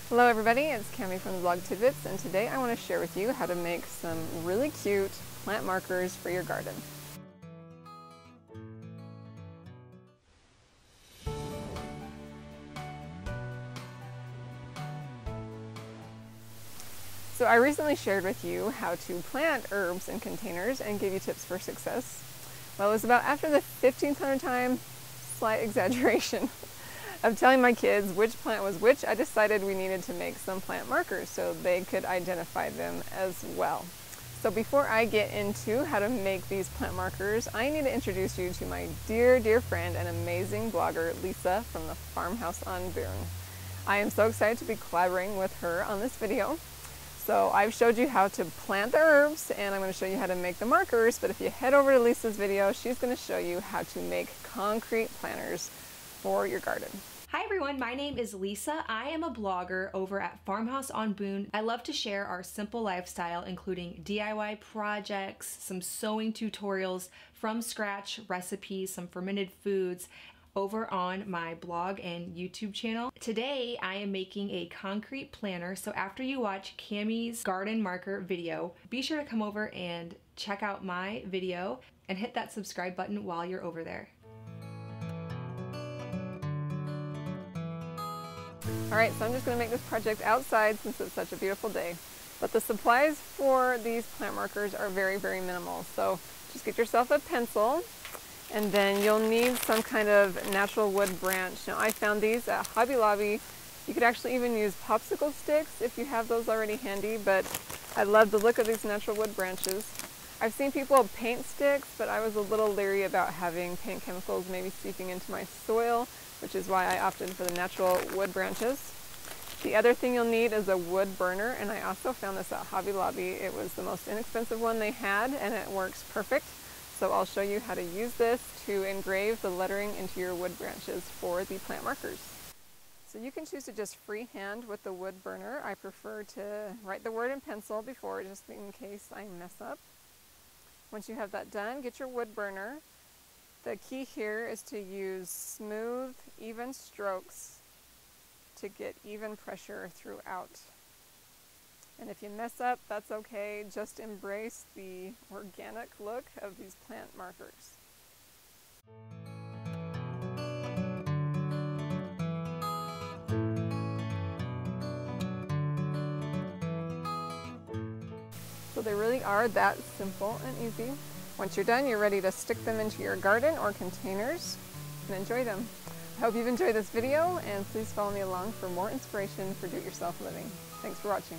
Hello everybody, it's Cami from the blog Tidbits, and today I want to share with you how to make some really cute plant markers for your garden. So I recently shared with you how to plant herbs in containers and give you tips for success. Well, it was about after the 1500th time, slight exaggeration, of telling my kids which plant was which, I decided we needed to make some plant markers so they could identify them as well. So before I get into how to make these plant markers, I need to introduce you to my dear friend and amazing blogger, Lisa from the Farmhouse on Boone. I am so excited to be collaborating with her on this video. So I've showed you how to plant the herbs, and I'm going to show you how to make the markers, but if you head over to Lisa's video, she's going to show you how to make concrete planters for your garden. Hi everyone, my name is Lisa. I am a blogger over at Farmhouse on Boone. I love to share our simple lifestyle, including DIY projects, some sewing tutorials, from scratch recipes, some fermented foods, over on my blog and YouTube channel. Today I am making a concrete planter, so after you watch Cami's garden marker video, be sure to come over and check out my video and hit that subscribe button while you're over there. Alright, so I'm just going to make this project outside since it's such a beautiful day. But the supplies for these plant markers are very minimal. So just get yourself a pencil, and then you'll need some kind of natural wood branch. Now I found these at Hobby Lobby. You could actually even use popsicle sticks if you have those already handy, but I love the look of these natural wood branches. I've seen people paint sticks, but I was a little leery about having paint chemicals maybe seeping into my soil, which is why I opted for the natural wood branches. The other thing you'll need is a wood burner, and I also found this at Hobby Lobby. It was the most inexpensive one they had, and it works perfect. So I'll show you how to use this to engrave the lettering into your wood branches for the plant markers. So you can choose to just freehand with the wood burner. I prefer to write the word in pencil before, just in case I mess up. Once you have that done, get your wood burner. The key here is to use smooth, even strokes to get even pressure throughout. And if you mess up, that's okay. Just embrace the organic look of these plant markers. So they really are that simple and easy. Once you're done, you're ready to stick them into your garden or containers and enjoy them. I hope you've enjoyed this video, and please follow me along for more inspiration for do-it-yourself living. Thanks for watching.